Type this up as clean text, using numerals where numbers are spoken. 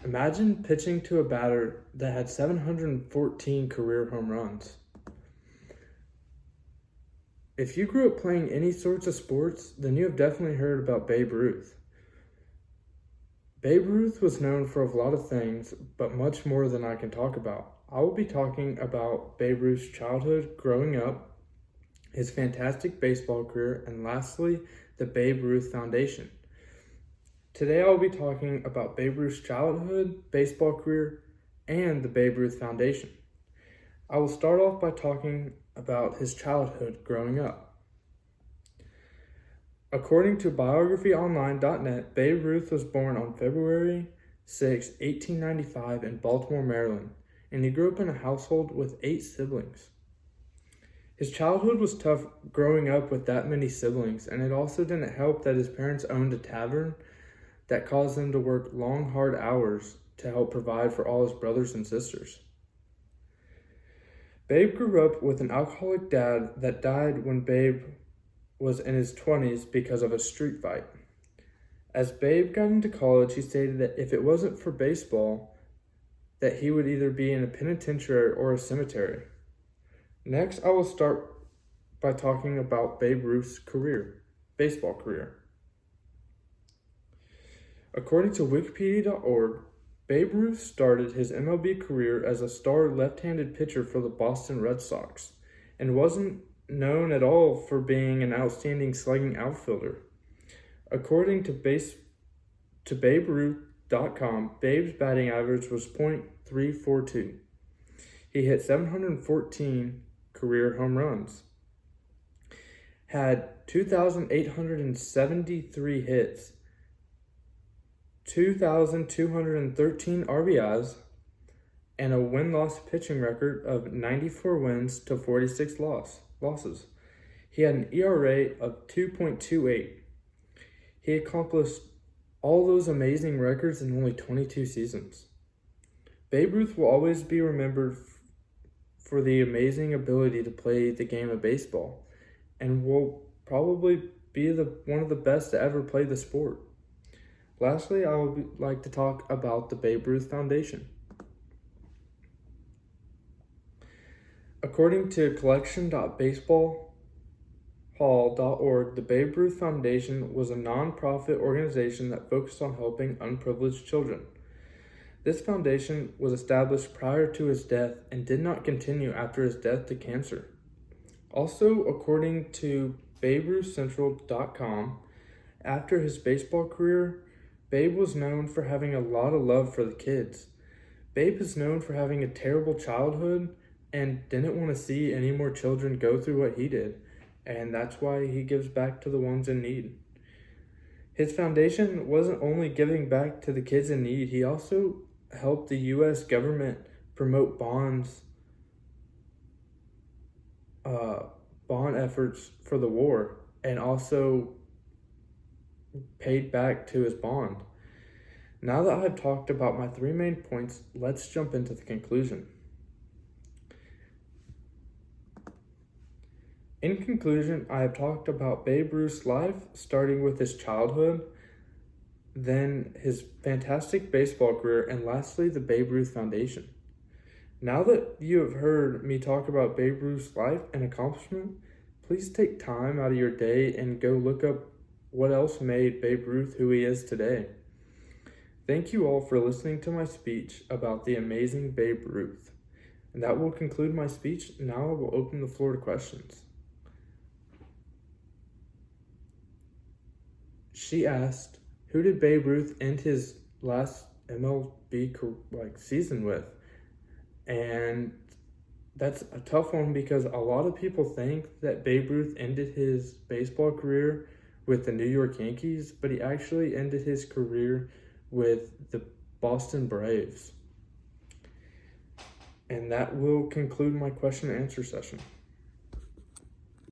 Imagine pitching to a batter that had 714 career home runs. If you grew up playing any sorts of sports, then you have definitely heard about Babe Ruth. Babe Ruth was known for a lot of things, but much more than I can talk about. I will be talking about Babe Ruth's childhood growing up, his fantastic baseball career, and lastly, the Babe Ruth Foundation. Today I will be talking about Babe Ruth's childhood, baseball career, and the Babe Ruth Foundation. I will start off by talking about his childhood growing up. According to biographyonline.net, Babe Ruth was born on February 6, 1895 in Baltimore, Maryland, and he grew up in a household with 8 siblings. His childhood was tough growing up with that many siblings, and it also didn't help that his parents owned a tavern that caused them to work long, hard hours to help provide for all his brothers and sisters. Babe grew up with an alcoholic dad that died when Babe was in his 20s because of a street fight. As Babe got into college, he stated that if it wasn't for baseball, that he would either be in a penitentiary or a cemetery. Next, I will start by talking about Babe Ruth's baseball career. According to Wikipedia.org, Babe Ruth started his MLB career as a star left-handed pitcher for the Boston Red Sox and wasn't known at all for being an outstanding slugging outfielder. According to BabeRuth.com, Babe's batting average was .342. He hit 714 career home runs, had 2,873 hits, 2,213 RBIs, and a win-loss pitching record of 94 wins to 46 losses. He had an ERA of 2.28. He accomplished all those amazing records in only 22 seasons. Babe Ruth will always be remembered for the amazing ability to play the game of baseball, and will probably be one of the best to ever play the sport. Lastly, I would like to talk about the Babe Ruth Foundation. According to collection.baseballhall.org, the Babe Ruth Foundation was a non-profit organization that focused on helping unprivileged children. This foundation was established prior to his death and did not continue after his death to cancer. Also, according to BabeRuthCentral.com, after his baseball career, Babe was known for having a lot of love for the kids. Babe is known for having a terrible childhood and didn't want to see any more children go through what he did, and that's why he gives back to the ones in need. His foundation wasn't only giving back to the kids in need, he also helped the U.S. government promote bond efforts for the war, and also paid back to his bond. Now that I've talked about my 3 main points, let's jump into the conclusion. In conclusion, I have talked about Babe Ruth's life, starting with his childhood, then his fantastic baseball career, and lastly, the Babe Ruth Foundation. Now that you have heard me talk about Babe Ruth's life and accomplishment, please take time out of your day and go look up what else made Babe Ruth who he is today. Thank you all for listening to my speech about the amazing Babe Ruth. And that will conclude my speech. Now I will open the floor to questions. She asked, who did Babe Ruth end his last MLB season with? And that's a tough one because a lot of people think that Babe Ruth ended his baseball career with the New York Yankees, but he actually ended his career with the Boston Braves. And that will conclude my question and answer session.